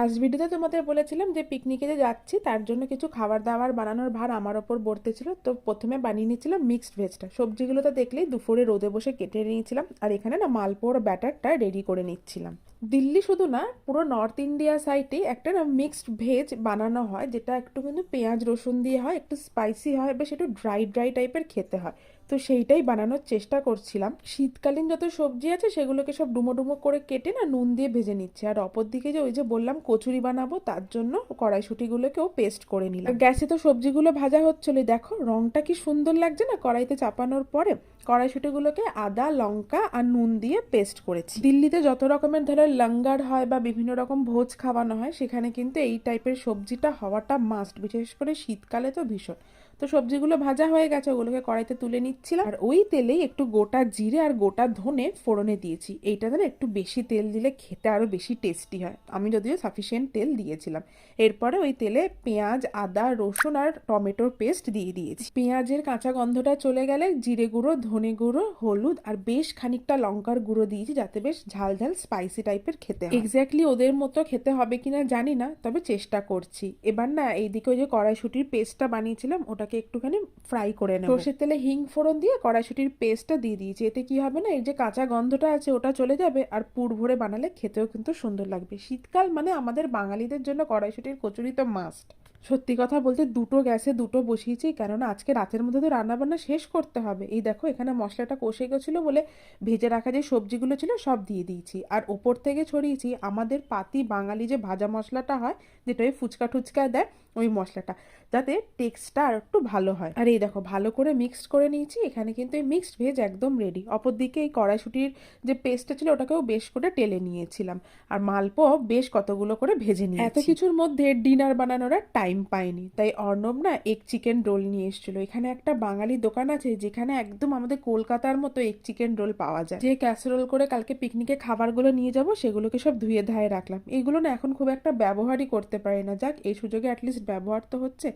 আজ ভিডিওতে তোমাদের বলেছিলাম যে পিকনিকে যে যাচ্ছি তার জন্য কিছু খাবার দাবার বানানোর ভার আমার ওপর পড়তে ছিল। তো প্রথমে বানিয়ে নিয়েছিলাম মিক্সড ভেজটা। সবজিগুলো তো দেখলেই দুপুরে রোদে বসে কেটে নিয়েছিলাম, আর এখানে না মালপোর ব্যাটারটা রেডি করে নিচ্ছিলাম। দিল্লি শুধু না, পুরো নর্থ ইন্ডিয়া সাইডে একটা না মিক্সড ভেজ বানানো হয়, যেটা একটু কিন্তু পেঁয়াজ রসুন দিয়ে হয়, একটু স্পাইসি হয়, বেশ একটু ড্রাই ড্রাই টাইপের খেতে হয়। তো সেইটাই বানানোর চেষ্টা করছিলাম। শীতকালীন যত সবজি আছে সেগুলোকে সব ডুমো ডুমো করে কেটে না নুন দিয়ে ভেজে নিচ্ছে, আর অপর দিকে যে ওই যে বললাম কচুরি বানাবো তার জন্য কড়াইশুঁটিগুলোকেও পেস্ট করে নিলাম। আর গ্যাসে তো সবজিগুলো ভাজা হচ্ছিল, দেখো রংটা কি সুন্দর লাগছে না কড়াইতে চাপানোর পরে। কড়াইশুঁটিগুলোকে আদা লঙ্কা আর নুন দিয়ে পেস্ট করেছি। দিল্লিতে যত রকমের ধরো লঙ্গার হয় বা বিভিন্ন রকম ভোজ খাওয়ানো হয়, সেখানে কিন্তু এই টাইপের সবজিটা হওয়াটা মাস্ট, বিশেষ করে শীতকালে তো ভীষণ। তো সবজিগুলো ভাজা হয়ে গেছে, ওগুলোকে কড়াইতে তুলে নিচ্ছিলাম, আর ওই তেলেই একটু গোটা জিরে আর গোটা ধনে ফোড়নে দিয়েছি। এইটাতে না একটু বেশি তেল দিলে খেতে আরো বেশি টেস্টি হয়, আমি যদিও সাফিসিয়েন্ট তেল দিয়েছিলাম। এরপরে ওই তেলে পেঁয়াজ আদা রসুন আর টমেটোর পেস্ট দিয়ে দিয়েছি। পেঁয়াজের কাঁচা গন্ধটা চলে গেলে জিরে গুঁড়ো ধনে গুঁড়ো হলুদ আর বেশ খানিকটা লঙ্কার গুঁড়ো দিয়েছি, যাতে বেশ ঝাল ঝাল স্পাইসি টাইপের খেতে হয়। এক্স্যাক্টলি ওদের মতো খেতে হবে কিনা জানি না, তবে চেষ্টা করছি। এবার না এইদিকে ওই যে কড়াইশুঁটির পেস্টটা বানিয়েছিলাম ওটাকে একটুখানি ফ্রাই করে নেব। সর্ষের তেলে হিং ফোড়ন দিয়ে কড়াইশুঁটির পেস্টটা দিয়ে দিয়েছি। এতে কি হবে না, এই যে কাঁচা গন্ধটা আছে ওটা চলে যাবে, আর পুর ভরে বানালে খেতেও কিন্তু সুন্দর লাগবে। শীতকাল মানে আমাদের বাঙালিদের জন্য কড়াইশুঁটির কচুরি তো মাস্ট। সত্যি কথা বলতে দুটো গ্যাসে দুটো বসিয়েছি, কেননা আজকে রাতের মধ্যে তো রান্নাবান্না শেষ করতে হবে। এই দেখো এখানে মশলাটা কষে গেছিলো বলে ভেজে রাখা যে সবজিগুলো ছিল সব দিয়ে দিয়েছি, আর ওপর থেকে ছড়িয়েছি আমাদের পাতি বাঙালি যে ভাজা মশলাটা হয়, যেটা ওই ফুচকা টুচকায় দেয়, ওই মশলাটা, যাতে টেক্সটটা আর একটু ভালো হয়। আর এই দেখো ভালো করে মিক্সড করে নিয়েছি। এখানে কিন্তু এই মিক্সড ভেজ একদম রেডি। অপরদিকে এই কড়াইশুঁটির যে পেস্টটা ছিল ওটাকেও বেশ করে টেলে নিয়েছিলাম, আর মালপো বেশ কতগুলো করে ভেজে নিয়েছি। এত কিছুর মধ্যে ডিনার বানানোর আর টাইম পাইনি, তাই অর্ণব না এগ চিকেন রোল নিয়ে এসেছিল। এখানে একটা বাঙালি দোকান আছে যেখানে একদম আমাদের কলকাতার মতো এগ চিকেন রোল পাওয়া যায়। যে ক্যাসারোল করে কালকে পিকনিকে খাবারগুলো নিয়ে যাব সেগুলোকে সব ধুয়ে ধায়ে রাখলাম। এগুলো না এখন খুব একটা ব্যবহারই করতে পারি না, যাক এই সুযোগে অ্যাটলিস্ট ব্যবহার তো হচ্ছে।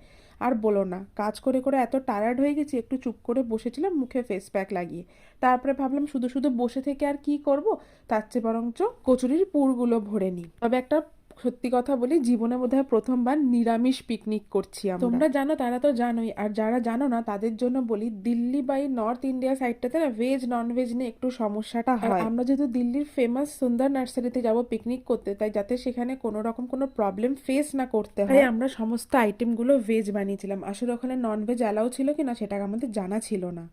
আর বলো না, কাজ করে করে এত টায়ার্ড হয়ে গেছি, একটু চুপ করে বসেছিলাম মুখে ফেস প্যাক লাগিয়ে। তারপরে ভাবলাম শুধু শুধু বসে থেকে আর কি করব, তার চেয়ে বরঞ্চ কচুরির পুরগুলো ভরে নিই। তবে একটা সত্যি কথা বলি, জীবনে বোধহয় প্রথমবার নিরামিষ পিকনিক করছি আমরা। তোমরা জানো তারা তো জানোই, আর যারা জানো না তাদের জন্য বলি, দিল্লি বা নর্থ ইন্ডিয়া সাইডটাতে না ভেজ নন ভেজ নিয়ে একটু সমস্যাটা হয়। আমরা যেহেতু দিল্লির ফেমাস সুন্দর নার্সারিতে যাব পিকনিক করতে, তাই যাতে সেখানে কোনো রকম কোনো প্রবলেম ফেস না করতে হয়, তাই আমরা সমস্ত আইটেমগুলো ভেজ বানিয়েছিলাম। আসলে ওখানে নন ভেজ অ্যালাউ ছিল কিনা সেটা আমাদের জানা ছিল না।